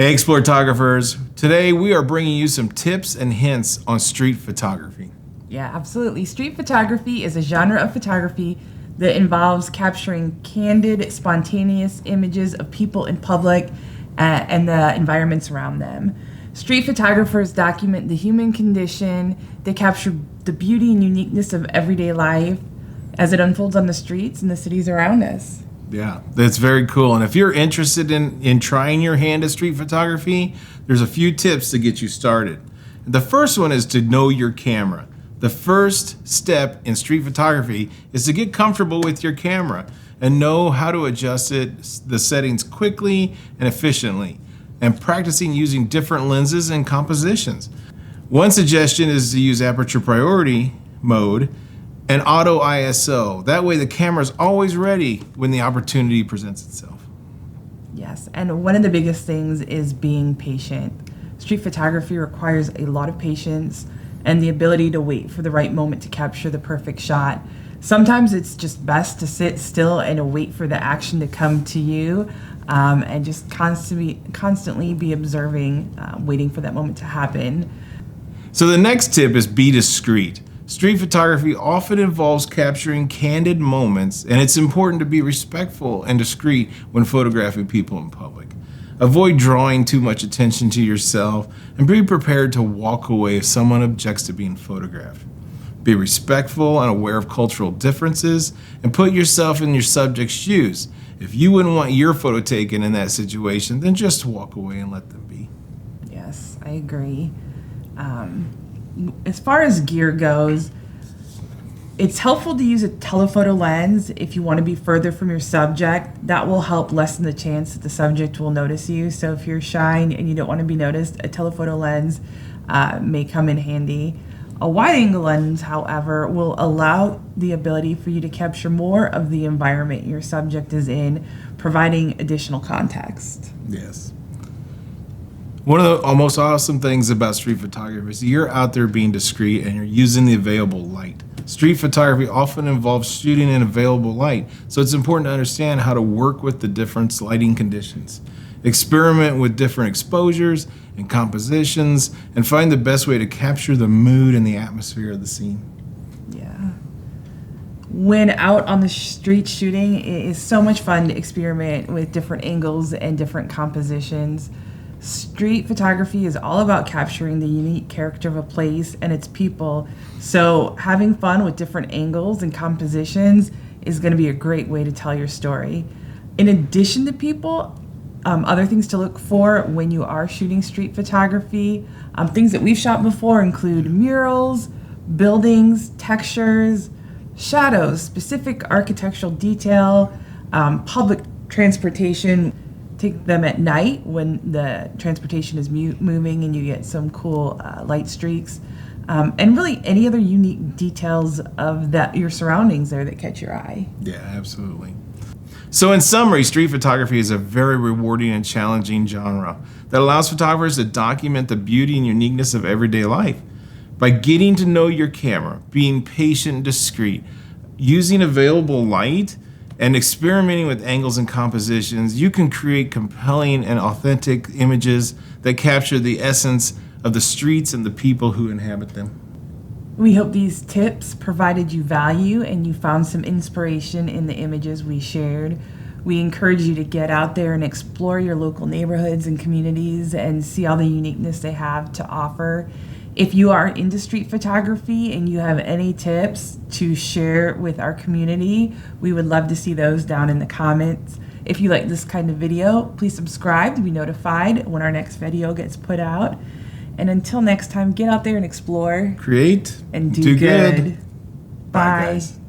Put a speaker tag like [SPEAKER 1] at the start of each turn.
[SPEAKER 1] Hey Exploretograpers, today we are bringing you some tips and hints on street photography.
[SPEAKER 2] Yeah, absolutely. Street photography is a genre of photography that involves capturing candid, spontaneous images of people in public and the environments around them. Street photographers document the human condition. They capture the beauty and uniqueness of everyday life as it unfolds on the streets and the cities around us.
[SPEAKER 1] Yeah, that's very cool. And if you're interested in trying your hand at street photography, there's a few tips to get you started. The first one is to know your camera. The first step in street photography is to get comfortable with your camera and know how to adjust the settings quickly and efficiently, and practicing using different lenses and compositions. One suggestion is to use aperture priority mode and auto ISO. That way the camera is always ready when the opportunity presents itself.
[SPEAKER 2] Yes, and one of the biggest things is being patient. Street photography requires a lot of patience and the ability to wait for the right moment to capture the perfect shot. Sometimes it's just best to sit still and wait for the action to come to you, and just constantly be observing, waiting for that moment to happen.
[SPEAKER 1] So the next tip is be discreet. Street photography often involves capturing candid moments, and it's important to be respectful and discreet when photographing people in public. Avoid drawing too much attention to yourself, and be prepared to walk away if someone objects to being photographed. Be respectful and aware of cultural differences, and put yourself in your subject's shoes. If you wouldn't want your photo taken in that situation, then just walk away and let them be.
[SPEAKER 2] Yes, I agree. As far as gear goes, it's helpful to use a telephoto lens if you want to be further from your subject. That will help lessen the chance that the subject will notice you. So if you're shy and you don't want to be noticed, a telephoto lens may come in handy. A wide-angle lens, however, will allow the ability for you to capture more of the environment your subject is in, providing additional context.
[SPEAKER 1] Yes. One of the most awesome things about street photography is you're out there being discreet and you're using the available light. Street photography often involves shooting in available light, so it's important to understand how to work with the different lighting conditions. Experiment with different exposures and compositions and find the best way to capture the mood and the atmosphere of the scene.
[SPEAKER 2] Yeah. When out on the street shooting, it is so much fun to experiment with different angles and different compositions. Street photography is all about capturing the unique character of a place and its people. So having fun with different angles and compositions is going to be a great way to tell your story. In addition to people, other things to look for when you are shooting street photography, things that we've shot before include murals, buildings, textures, shadows, specific architectural detail, public transportation. Take them at night when the transportation is moving and you get some cool light streaks, and really any other unique details of your surroundings there that catch your eye.
[SPEAKER 1] Yeah, absolutely. So in summary, street photography is a very rewarding and challenging genre that allows photographers to document the beauty and uniqueness of everyday life. By getting to know your camera, being patient and discreet, using available light, and experimenting with angles and compositions, you can create compelling and authentic images that capture the essence of the streets and the people who inhabit them.
[SPEAKER 2] We hope these tips provided you value and you found some inspiration in the images we shared. We encourage you to get out there and explore your local neighborhoods and communities and see all the uniqueness they have to offer. If you are into street photography and you have any tips to share with our community, we would love to see those down in the comments. If you like this kind of video, please subscribe to be notified when our next video gets put out. And until next time, get out there and explore.
[SPEAKER 1] Create
[SPEAKER 2] And do good.
[SPEAKER 1] Bye,
[SPEAKER 2] Bye.
[SPEAKER 1] guys.